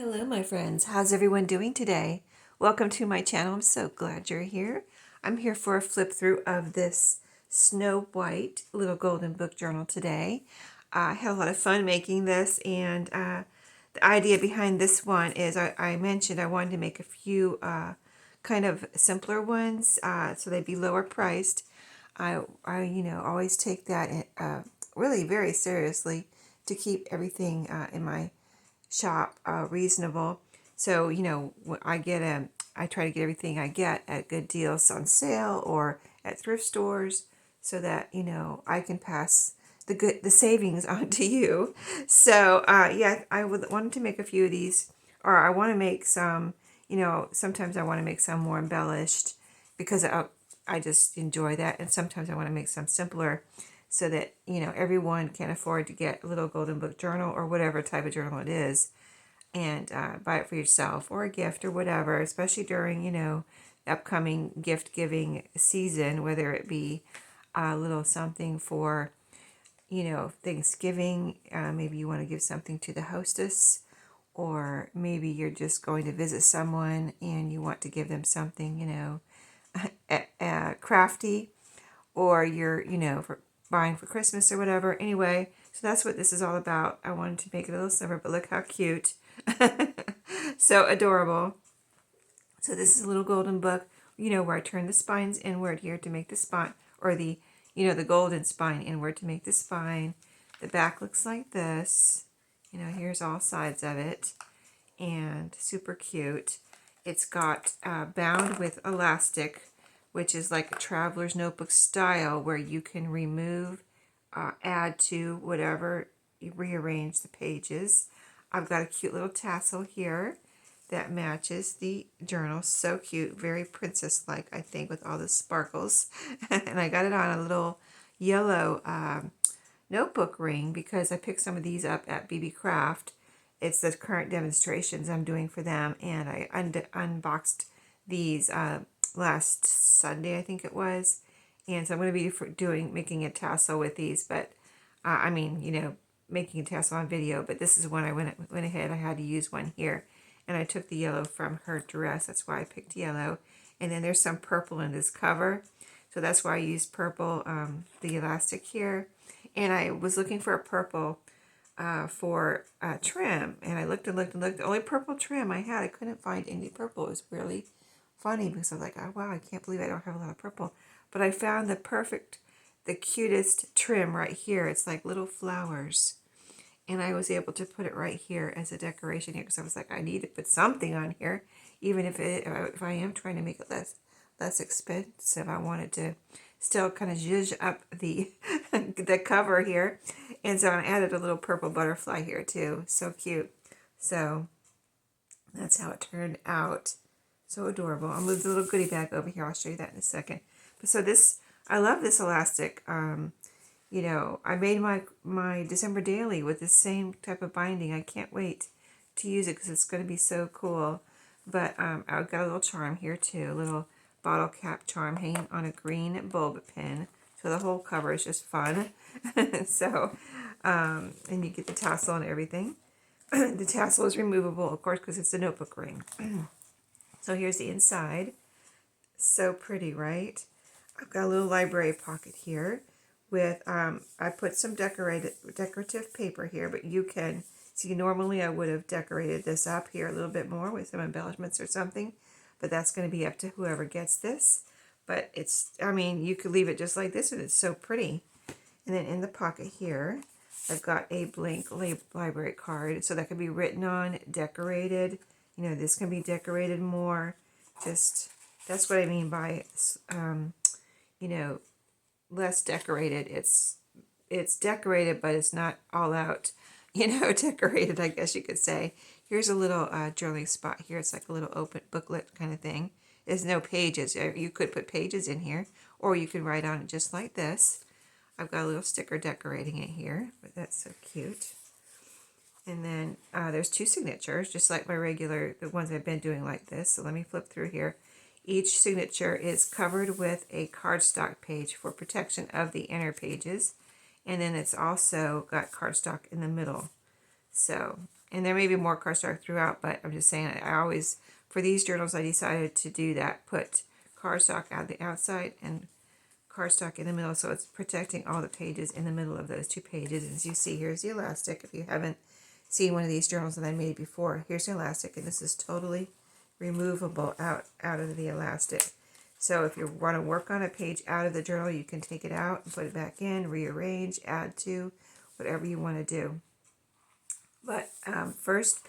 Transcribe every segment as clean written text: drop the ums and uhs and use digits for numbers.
Hello, my friends. How's everyone doing today? Welcome to my channel. I'm so glad you're here. I'm here for a flip through of this Snow White little golden book journal today. I had a lot of fun making this, and the idea behind this one is I mentioned I wanted to make a few kind of simpler ones so they'd be lower priced. I always take that really very seriously to keep everything in my shop reasonable. So, I try to get everything I get at good deals on sale or at thrift stores so that, I can pass the savings on to you. So, yeah, wanted to make a few of these, or I want to make some, sometimes I want to make some more embellished because I just enjoy that. And sometimes I want to make some simpler so that, everyone can afford to get a little golden book journal or whatever type of journal it is and buy it for yourself or a gift or whatever, especially during, the upcoming gift giving season, whether it be a little something for, Thanksgiving. Maybe you want to give something to the hostess, or maybe you're just going to visit someone and you want to give them something, crafty, or you're, for buying for Christmas or whatever. Anyway, so that's what this is all about. I wanted to make it a little simpler, but look how cute. So adorable. So this is a little golden book, where I turn the spines inward here to make the spine, or the golden spine inward to make the spine. The back looks like this. Here's all sides of it. And super cute. It's got bound with elastic, which is like a traveler's notebook style where you can remove, add to whatever, you rearrange the pages. I've got a cute little tassel here that matches the journal. So cute, very princess-like, I think, with all the sparkles. And I got it on a little yellow notebook ring because I picked some of these up at BB Craft. It's the current demonstrations I'm doing for them, and I unboxed these last Sunday, I think it was. And so I'm going to be making a tassel with these, but making a tassel on video, but this is one I went ahead, I had to use one here. And I took the yellow from her dress, that's why I picked yellow. And then there's some purple in this cover, so that's why I used purple, the elastic here. And I was looking for a purple for trim, and I looked and looked and looked. The only purple trim I had, I couldn't find any purple. It was really funny because I was like, oh wow, I can't believe I don't have a lot of purple. But I found the cutest trim right here. It's like little flowers. And I was able to put it right here as a decoration here because I was like, I need to put something on here, even if I am trying to make it less expensive. I wanted to still kind of zhuzh up the the cover here, and so I added a little purple butterfly here too. So cute. So that's how it turned out. So adorable. I'll move the little goodie bag over here. I'll show you that in a second. But so I love this elastic. I made my December daily with the same type of binding. I can't wait to use it because it's going to be so cool. But I've got a little charm here too, a little bottle cap charm hanging on a green bulb pin. So the whole cover is just fun. So, and you get the tassel and everything. The tassel is removable, of course, because it's a notebook ring. So here's the inside. So pretty, right? I've got a little library pocket here with, I put some decorative paper here, but you can see normally I would have decorated this up here a little bit more with some embellishments or something, but that's going to be up to whoever gets this. But you could leave it just like this and it's so pretty. And then in the pocket here, I've got a blank library card, so that can be written on, decorated. This can be decorated more. Just, that's what I mean by, less decorated. It's decorated, but it's not all out, decorated, I guess you could say. Here's a little journaling spot here. It's like a little open booklet kind of thing. There's no pages. You could put pages in here, or you could write on it just like this. I've got a little sticker decorating it here, but that's so cute. And then there's two signatures, just like the ones I've been doing like this. So let me flip through here. Each signature is covered with a cardstock page for protection of the inner pages. And then it's also got cardstock in the middle. So And there may be more cardstock throughout, but I'm just saying I always, for these journals, I decided to do that. Put cardstock out the outside and cardstock in the middle, so it's protecting all the pages in the middle of those two pages. As you see, here's the elastic. If you haven't seen one of these journals that I made before, here's the elastic, and this is totally removable out of the elastic. So if you want to work on a page out of the journal, you can take it out and put it back in, rearrange, add to, whatever you want to do. But first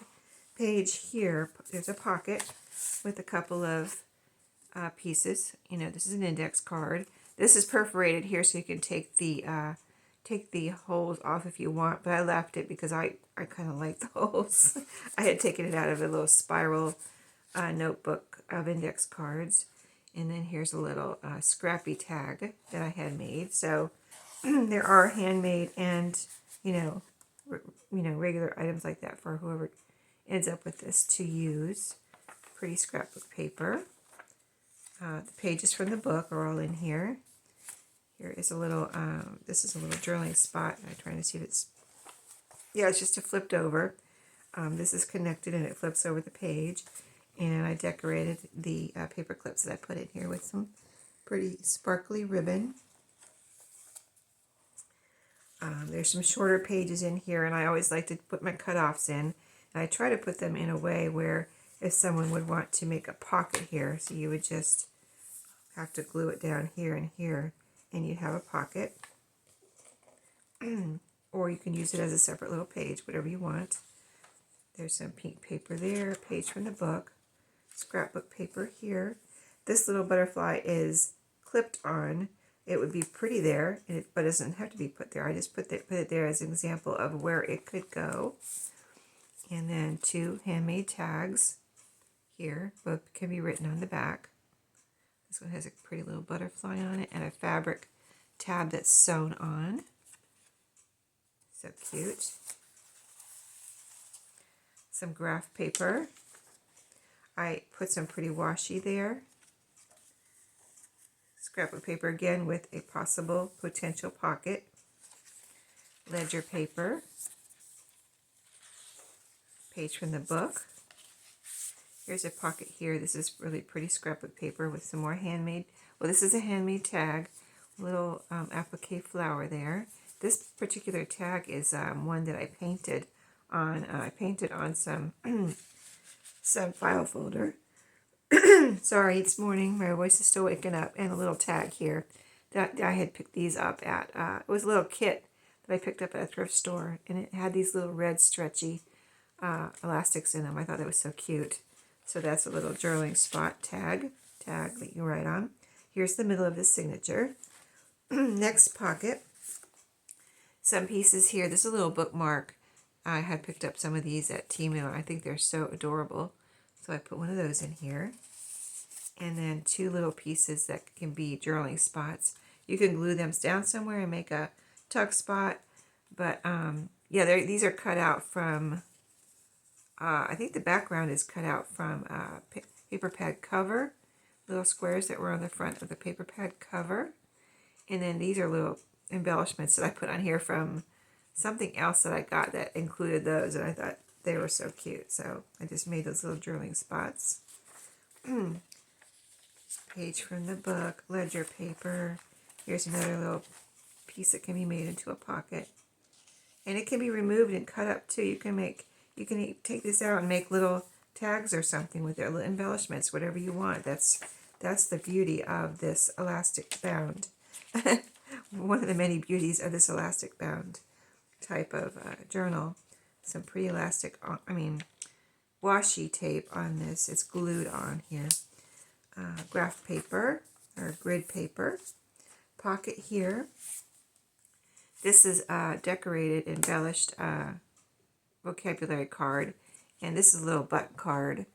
page here, there's a pocket with a couple of pieces. You know, this is an index card. This is perforated here, so you can take the holes off if you want. But I left it because I kind of like the holes. I had taken it out of a little spiral notebook of index cards. And then here's a little scrappy tag that I had made. So there are handmade and regular items like that for whoever ends up with this to use. Pretty scrapbook paper. The pages from the book are all in here. Here is a little, this is a little journaling spot. I'm trying to see if it's, yeah, it's just a flipped over. This is connected and it flips over the page. And I decorated the paper clips that I put in here with some pretty sparkly ribbon. There's some shorter pages in here, and I always like to put my cutoffs in. And I try to put them in a way where if someone would want to make a pocket here, so you would just have to glue it down here and here, and you'd have a pocket. Or you can use it as a separate little page, whatever you want. There's some pink paper there, a page from the book. Scrapbook paper here. This little butterfly is clipped on. It would be pretty there, but it doesn't have to be put there. I just put it there as an example of where it could go. And then two handmade tags here. Both can be written on the back. This one has a pretty little butterfly on it and a fabric tab that's sewn on. So cute. Some graph paper. I put some pretty washi there. Scrapbook paper again with a possible potential pocket. Ledger paper. Page from the book. Here's a pocket here. This is really pretty scrapbook paper with some more handmade. Well, this is a handmade tag. Little applique flower there. This particular tag is one that I painted on. I painted on some some file folder. Sorry, it's morning. My voice is still waking up. And a little tag here that I had picked these up at. It was a little kit that I picked up at a thrift store, and it had these little red stretchy elastics in them. I thought that was so cute. So that's a little journaling spot tag that you write on. Here's the middle of the signature. Next pocket. Some pieces here. This is a little bookmark. I had picked up some of these at Temu. I think they're so adorable. So I put one of those in here. And then two little pieces that can be journaling spots. You can glue them down somewhere and make a tuck spot. But yeah, these are cut out from, I think the background is cut out from paper pad cover. Little squares that were on the front of the paper pad cover. And then these are little embellishments that I put on here from something else that I got that included those, and I thought they were so cute. So I just made those little journaling spots. Page from the book, ledger paper. Here's another little piece that can be made into a pocket. And it can be removed and cut up too. You can take this out and make little tags or something with their little embellishments, whatever you want. That's the beauty of this elastic bound. One of the many beauties of this elastic bound type of journal. Some pretty elastic, washi tape on this. It's glued on here. Graph paper or grid paper. Pocket here. This is decorated, embellished vocabulary card. And this is a little button card.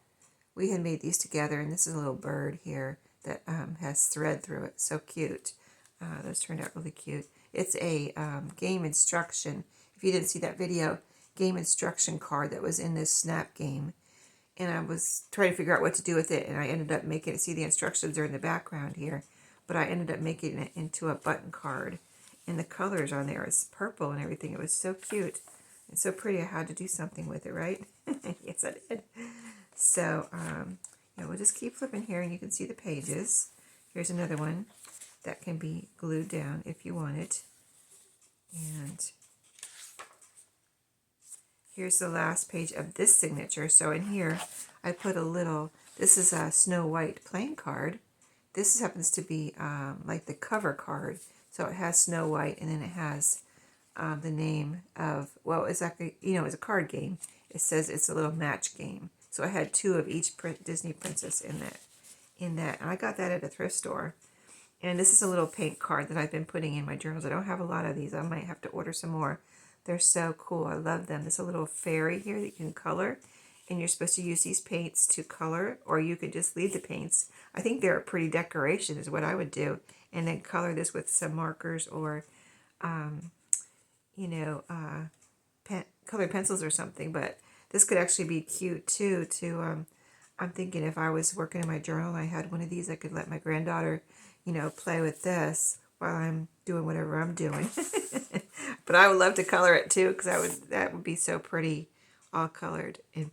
We had made these together, and this is a little bird here that has thread through it. So cute. Those turned out really cute. It's a game instruction. If you didn't see that video, game instruction card that was in this Snap game. And I was trying to figure out what to do with it, and I ended up making it, see the instructions are in the background here, but I ended up making it into a button card. And the colors on there is purple and everything. It was so cute. It's so pretty, I had to do something with it, right? Yes, I did. So, we'll just keep flipping here, and you can see the pages. Here's another one that can be glued down if you want it. And here's the last page of this signature. So in here, I put a little, this is a Snow White playing card. This happens to be like the cover card. So it has Snow White, and then it has the name of, well, it's like it's a card game. It says it's a little match game. So I had 2 of each Disney princess in that. And I got that at a thrift store. And this is a little paint card that I've been putting in my journals. I don't have a lot of these. I might have to order some more. They're so cool. I love them. There's a little fairy here that you can color. And you're supposed to use these paints to color, or you could just leave the paints. I think they're a pretty decoration is what I would do. And then color this with some markers or, colored pencils or something. But this could actually be cute too. I'm thinking if I was working in my journal and I had one of these, I could let my granddaughter, play with this while I'm doing whatever I'm doing. But I would love to color it too, because that would be so pretty, all colored and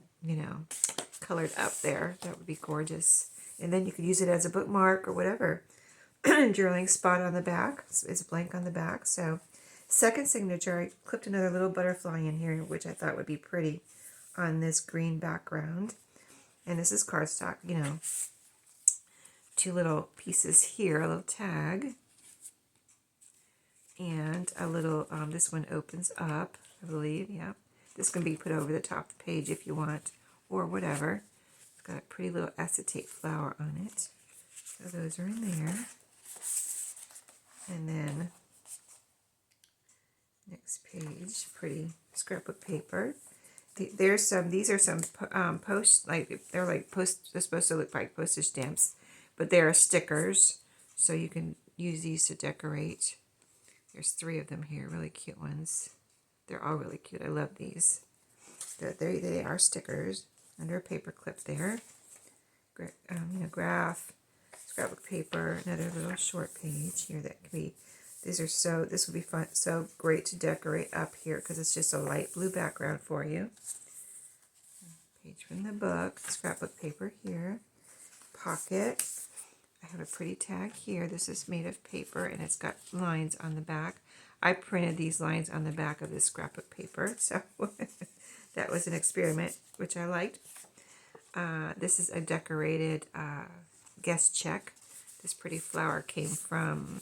colored up there. That would be gorgeous. And then you could use it as a bookmark or whatever. Journaling spot on the back. It's blank on the back. So second signature, I clipped another little butterfly in here, which I thought would be pretty on this green background. And this is cardstock, 2 little pieces here, a little tag. And a little, this one opens up, I believe, yeah. This can be put over the top of the page if you want, or whatever. It's got a pretty little acetate flower on it. So those are in there. And then, next page, pretty scrapbook paper. These are some they're supposed to look like postage stamps, but they are stickers, so you can use these to decorate. There's 3 of them here, really cute ones. They're all really cute. I love these. They are stickers under a paper clip there. Graph, scrapbook paper, another little short page here that could be. This would be fun, so great to decorate up here because it's just a light blue background for you. Page from the book, scrapbook paper here, pocket. I have a pretty tag here. This is made of paper and it's got lines on the back. I printed these lines on the back of this scrapbook paper, so that was an experiment, which I liked. This is a decorated guest check. This pretty flower came from,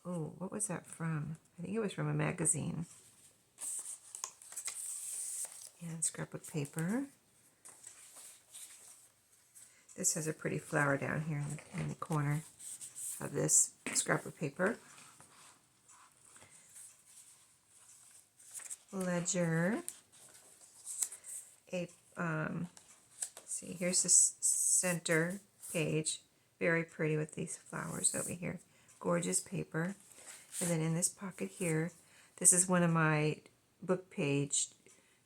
what was that from? I think it was from a magazine. And scrapbook paper. This has a pretty flower down here in the corner of this scrapbook paper. Ledger. See, here's the center page. Very pretty with these flowers over here. Gorgeous paper. And then in this pocket here, this is one of my book page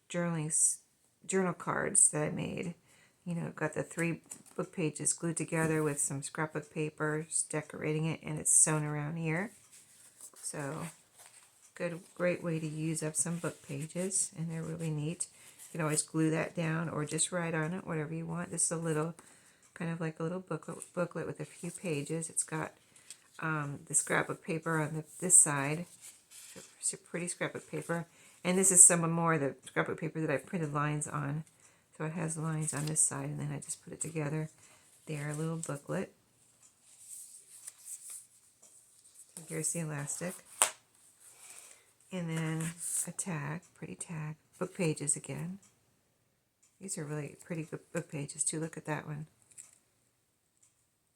journal cards that I made. Got the 3 book pages glued together with some scrapbook paper, decorating it, and it's sewn around here. So, great way to use up some book pages, and they're really neat. You can always glue that down or just write on it, whatever you want. This is a little, kind of like a little booklet with a few pages. It's got the scrapbook paper on this side. It's a pretty scrapbook paper. And this is some more of the scrapbook paper that I printed lines on. So it has lines on this side, and then I just put it together. There, a little booklet. Here's the elastic. And then a tag, pretty tag. Book pages again. These are really pretty good book pages too. Look at that one.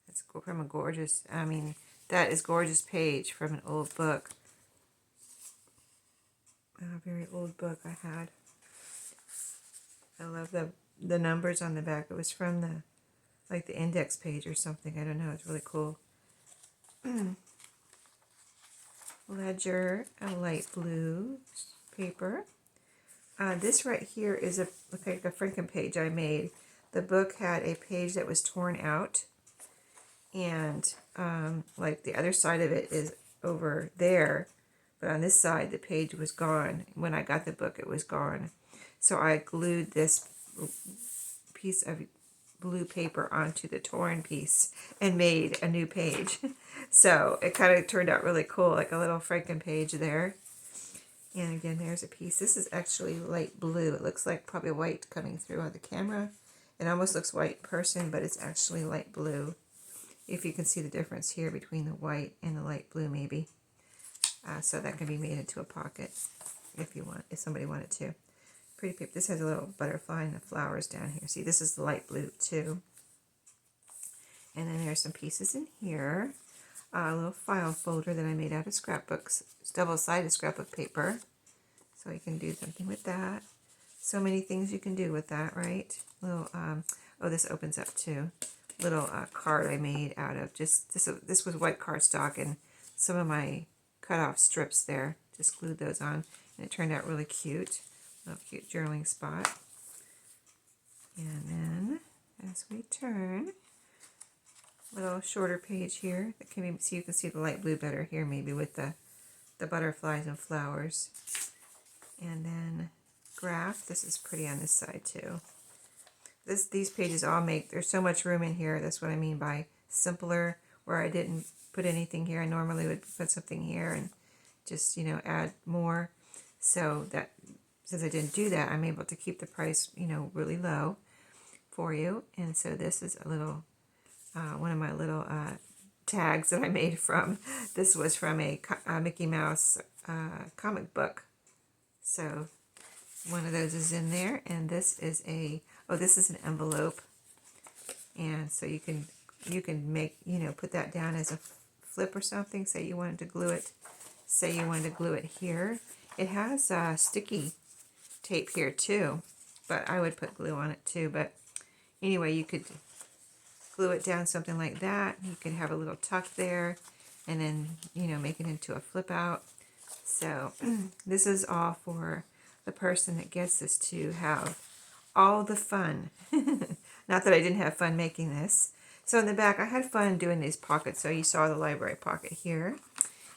That's from a gorgeous, that is gorgeous page from an old book. A very old book I had. I love the numbers on the back. It was from the index page or something. I don't know. It's really cool. Ledger, a light blue paper. This right here is like a Franken page I made. The book had a page that was torn out, and like the other side of it is over there. but on this side the page was gone. When I got the book, it was gone. So I glued this piece of blue paper onto the torn piece and made a new page. So it kind of turned out really cool, like a little Franken page there. And again, there's a piece. This is actually light blue. It looks like probably white coming through on the camera. It almost looks white in person, but it's actually light blue. If you can see the difference here between the white and the light blue, maybe. So that can be made into a pocket if you want, if somebody wanted to. Pretty paper. This has a little butterfly and the flowers down here. See, this is the light blue too. And then there's some pieces in here. A little file folder that I made out of scrapbooks. It's double-sided scrapbook paper. So you can do something with that. So many things you can do with that, right? Little, oh, this opens up too. Little card I made out of just, this was white cardstock and some of my cut off strips there. Just glued those on and it turned out really cute. Little cute journaling spot. And then as we turn, little shorter page here that can be, so you can see the light blue better here maybe with the butterflies and flowers. And then graph, this is pretty on this side too. These pages all make, there's so much room in here. That's what I mean by simpler, where I didn't put anything here. I normally would put something here and just, you know, add more. So that, since I didn't do that, I'm able to keep the price, you know, really low for you. And so this is a little, one of my little tags that I made from, this was from a Mickey Mouse comic book. So one of those is in there, and this is a, oh, this is an envelope. And so you can make, you know, put that down as a flip or something. Say you wanted to glue it, say you wanted to glue it here. It has sticky tape here too, but I would put glue on it too. But anyway, you could glue it down something like that. You could have a little tuck there and then, you know, make it into a flip out. So this is all for the person that gets this to have all the fun. Not that I didn't have fun making this. So in the back, I had fun doing these pockets. So you saw the library pocket here.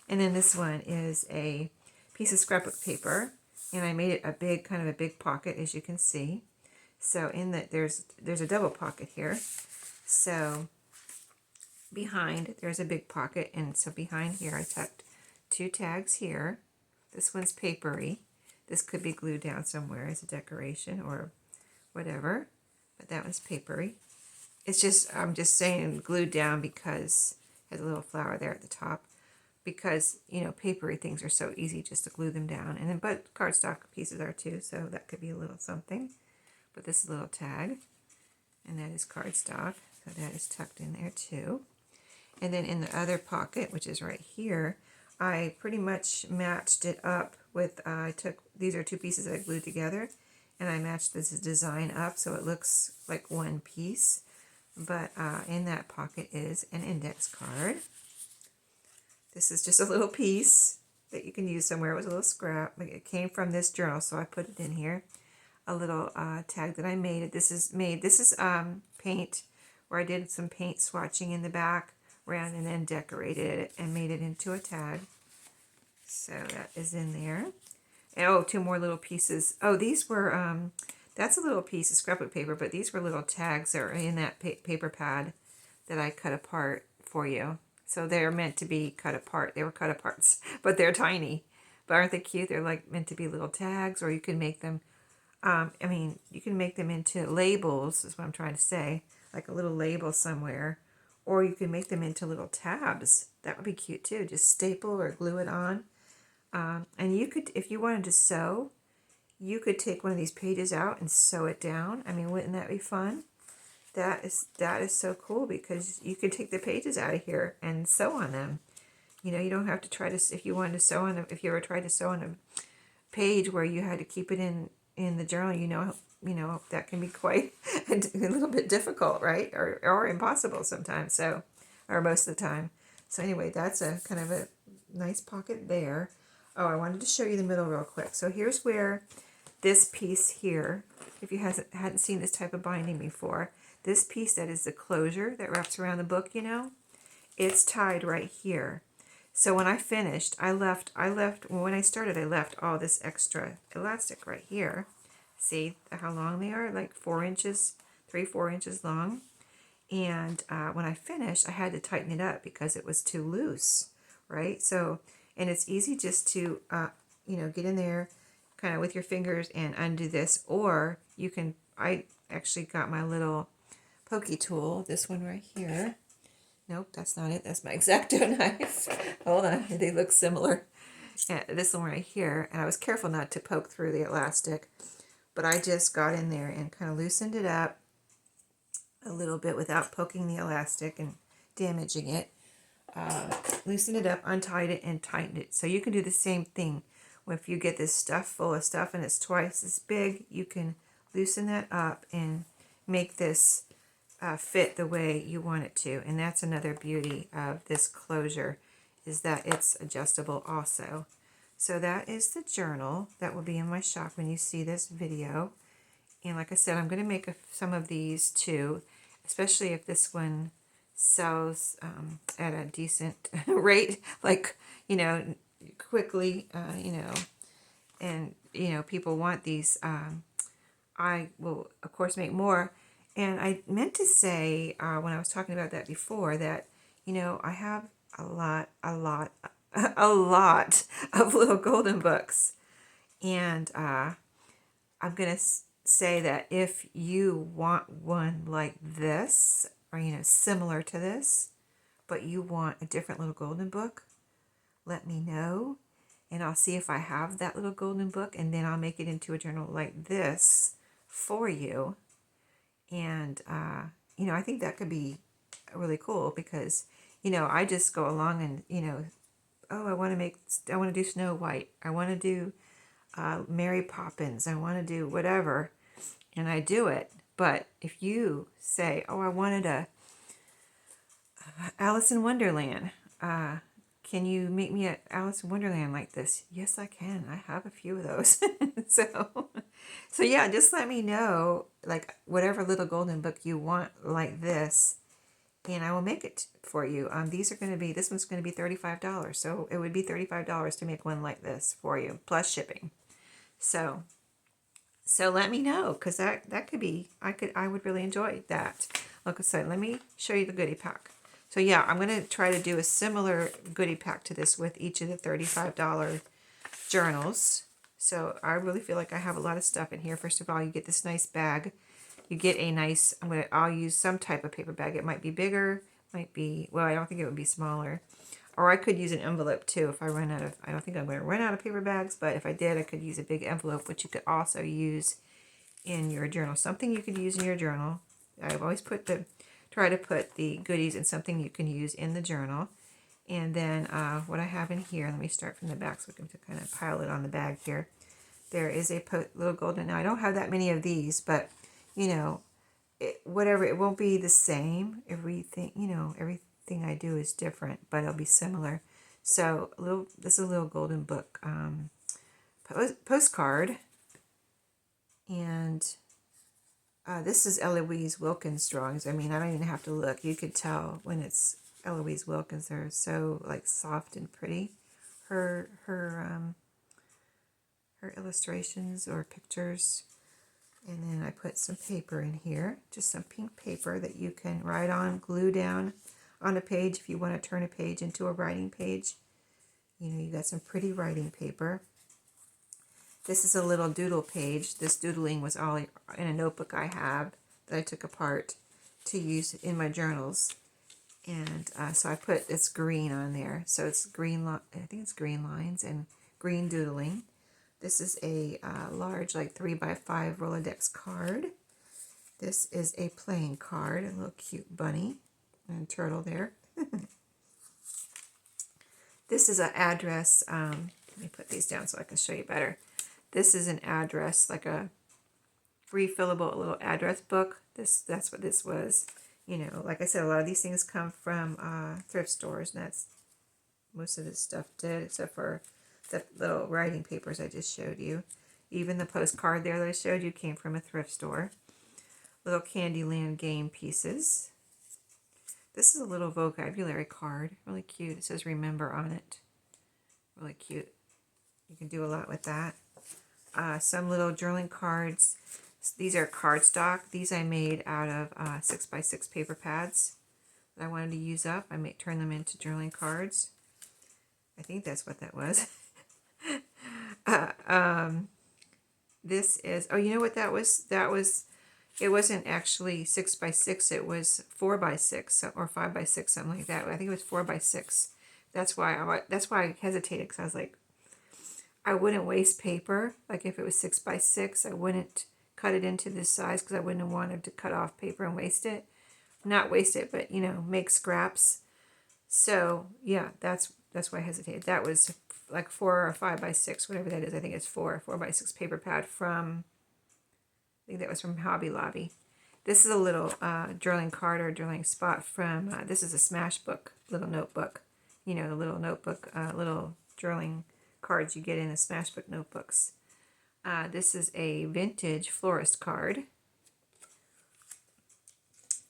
And then this one is a piece of scrapbook paper. And I made it a big, kind of a big pocket, as you can see. So in that, there's a double pocket here. So behind, there's a big pocket. And so behind here, I tucked two tags here. This one's papery. This could be glued down somewhere as a decoration or whatever. But that one's papery. It's just, I'm just saying glued down because it has a little flower there at the top. Because, you know, papery things are so easy just to glue them down. And then, but cardstock pieces are too, so that could be a little something. But this is a little tag, and that is cardstock, so that is tucked in there too. And then in the other pocket, which is right here, I pretty much matched it up with, I took, these are two pieces that I glued together, and I matched this design up so it looks like one piece. But in that pocket is an index card. This is just a little piece that you can use somewhere. It was a little scrap. It came from this journal, so I put it in here. A little tag that I made. This is paint, where I did some paint swatching in the back around and then decorated it and made it into a tag. So that is in there. And, oh, two more little pieces. Oh, these were, that's a little piece of scrapbook paper, but these were little tags that are in that paper pad that I cut apart for you. So they're meant to be cut apart. They were cut aparts, but they're tiny. But aren't they cute? They're like meant to be little tags, or you can make them, I mean, you can make them into labels, is what I'm trying to say, like a little label somewhere. Or you can make them into little tabs. That would be cute too. Just staple or glue it on. And you could, if you wanted to sew, you could take one of these pages out and sew it down. I mean, wouldn't that be fun? That is so cool, because you can take the pages out of here and sew on them. You know, you don't have to try to, if you wanted to sew on if you ever tried to sew on a page where you had to keep it in the journal, you know that can be quite a little bit difficult, right? Or impossible sometimes, so, or most of the time. So anyway, that's a kind of a nice pocket there. Oh, I wanted to show you the middle real quick. So here's where this piece here, if you hadn't seen this type of binding before, this piece that is the closure that wraps around the book, you know, it's tied right here. So when I finished, when I started, I left all this extra elastic right here. See how long they are? Like 4 inches, 4 inches long. And when I finished, I had to tighten it up because it was too loose, right? So, and it's easy just to, get in there kind of with your fingers and undo this, or you can, I actually got my little pokey tool, this one right here. Nope, that's not it. That's my X-Acto knife. Hold on, they look similar. Yeah, this one right here, and I was careful not to poke through the elastic, but I just got in there and kind of loosened it up a little bit without poking the elastic and damaging it. Loosened it up, untied it, and tightened it. So you can do the same thing. If you get this stuff full of stuff and it's twice as big, you can loosen that up and make this fit the way you want it to. And that's another beauty of this closure, is that it's adjustable also. So that is the journal that will be in my shop when you see this video. And like I said, I'm going to make some of these too, especially if this one sells at a decent rate, like, quickly, and, people want these. I will, of course, make more. And I meant to say, when I was talking about that before, that, I have a lot of little golden books. And I'm going to say that if you want one like this, or, similar to this, but you want a different little golden book, let me know. And I'll see if I have that little golden book, and then I'll make it into a journal like this for you. And, I think that could be really cool because, I just go along and, oh, I want to do Snow White. I want to do Mary Poppins. I want to do whatever. And I do it. But if you say, oh, I wanted a Alice in Wonderland, can you make me an Alice in Wonderland like this? Yes, I can. I have a few of those. So yeah, just let me know, like, whatever little golden book you want like this, and I will make it for you. This one's going to be $35. So it would be $35 to make one like this for you, plus shipping. So let me know, because that could be, I would really enjoy that. Like I said, let me show you the goodie pack. So yeah, I'm going to try to do a similar goodie pack to this with each of the $35 journals. So I really feel like I have a lot of stuff in here. First of all, you get this nice bag. You get a nice, I'll use some type of paper bag. It might be bigger, might be, well, I don't think it would be smaller. Or I could use an envelope too if I run out of, I don't think I'm going to run out of paper bags, but if I did, I could use a big envelope, which you could also use in your journal. Something you could use in your journal. I've always try to put the goodies in something you can use in the journal. And then what I have in here, let me start from the back so we can kind of pile it on the bag here. There is a little golden, now I don't have that many of these, but, whatever, it won't be the same. Everything I do is different, but it'll be similar. So this is a little golden book postcard, and this is Eloise Wilkins drawings. I mean, I don't even have to look. You could tell when it's Eloise Wilkins. They're so like soft and pretty. Her illustrations or pictures. And then I put some paper in here, just some pink paper that you can write on, glue down on a page if you want to turn a page into a writing page. You got some pretty writing paper. This is a little doodle page. This doodling was all in a notebook I have that I took apart to use in my journals. And so I put this green on there. So it's green, I think it's green lines and green doodling. This is a large, like 3x5 Rolodex card. This is a playing card, a little cute bunny and turtle there. This is an address. Let me put these down so I can show you better. This is an address, like a refillable little address book. That's what this was. Like I said, a lot of these things come from thrift stores, and that's most of this stuff did, except for the little writing papers I just showed you. Even the postcard there that I showed you came from a thrift store. Little Candyland game pieces. This is a little vocabulary card. Really cute. It says remember on it. Really cute. You can do a lot with that. Some little journaling cards. These are cardstock. These I made out of 6x6 paper pads that I wanted to use up. I may turn them into journaling cards. I think that's what that was. This is, oh, you know what that was? It wasn't actually 6x6. It was 4x6 or 5x6, something like that. I think it was 4x6. That's why I hesitated, because I was like, I wouldn't waste paper. Like if it was 6x6, I wouldn't cut it into this size, because I wouldn't have wanted to cut off paper and waste it. Not waste it, but make scraps. So yeah, that's why I hesitated. That was like 4 or 5x6, whatever that is. I think it's 4x6 paper pad from, I think that was from Hobby Lobby. This is a little journaling card or journaling spot from, this is a Smashbook little notebook. The little notebook, little journaling cards you get in the Smashbook notebooks. This is a vintage florist card.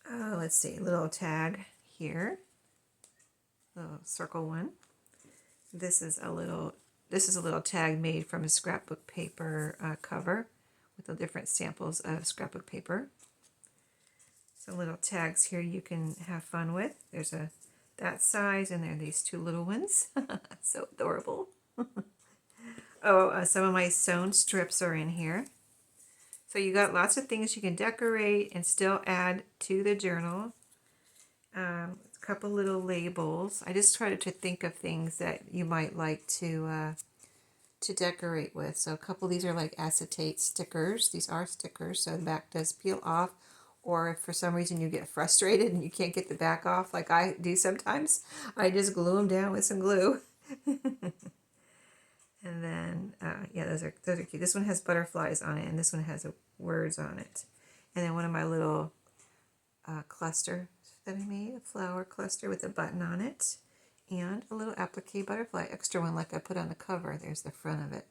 Let's see, little tag here. Little circle one. This is a little tag made from a scrapbook paper cover with the different samples of scrapbook paper. Some little tags here you can have fun with. There's that size, and there are these two little ones. So adorable. Oh, some of my sewn strips are in here. So you got lots of things you can decorate and still add to the journal. A couple little labels. I just tried to think of things that you might like to decorate with. So a couple of these are like acetate stickers. These are stickers, so the back does peel off. Or if for some reason you get frustrated and you can't get the back off, like I do sometimes, I just glue them down with some glue. And then, yeah, those are cute. This one has butterflies on it, and this one has words on it. And then one of my little cluster that I made, a flower cluster with a button on it, and a little applique butterfly, extra one like I put on the cover. There's the front of it.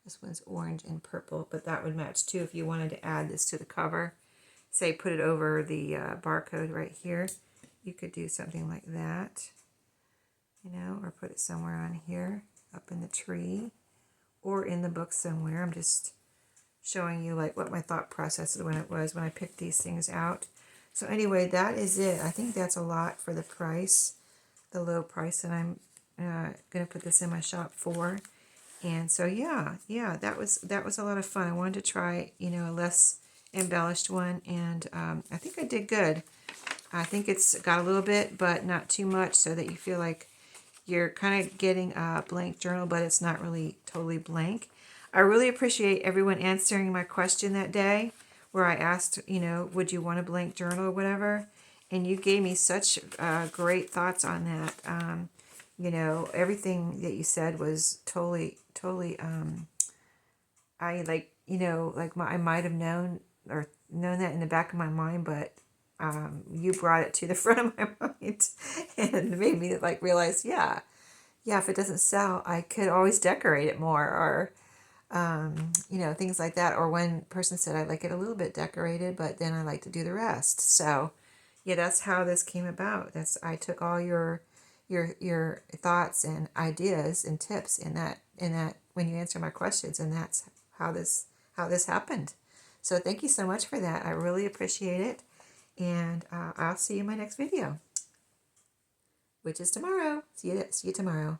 This one's orange and purple, but that would match too if you wanted to add this to the cover. Say put it over the barcode right here. You could do something like that, or put it somewhere on here, up in the tree, or in the book somewhere. I'm just showing you like what my thought process was when I picked these things out. So anyway, that is it. I think that's a lot for the price, the low price that I'm going to put this in my shop for. And so yeah, that was a lot of fun. I wanted to try, a less embellished one, and I think I did good. I think it's got a little bit, but not too much, so that you feel like you're kind of getting a blank journal, but it's not really totally blank. I really appreciate everyone answering my question that day, where I asked, would you want a blank journal or whatever? And you gave me such great thoughts on that. Everything that you said was totally, I like, I might have known that in the back of my mind, but you brought it to the front of my mind and made me realize, yeah, if it doesn't sell, I could always decorate it more, or things like that. Or one person said, I like it a little bit decorated, but then I like to do the rest. So yeah, that's how this came about. I took all your thoughts and ideas and tips in that when you answer my questions, and that's how this happened. So thank you so much for that. I really appreciate it. And I'll see you in my next video, which is tomorrow. See you tomorrow.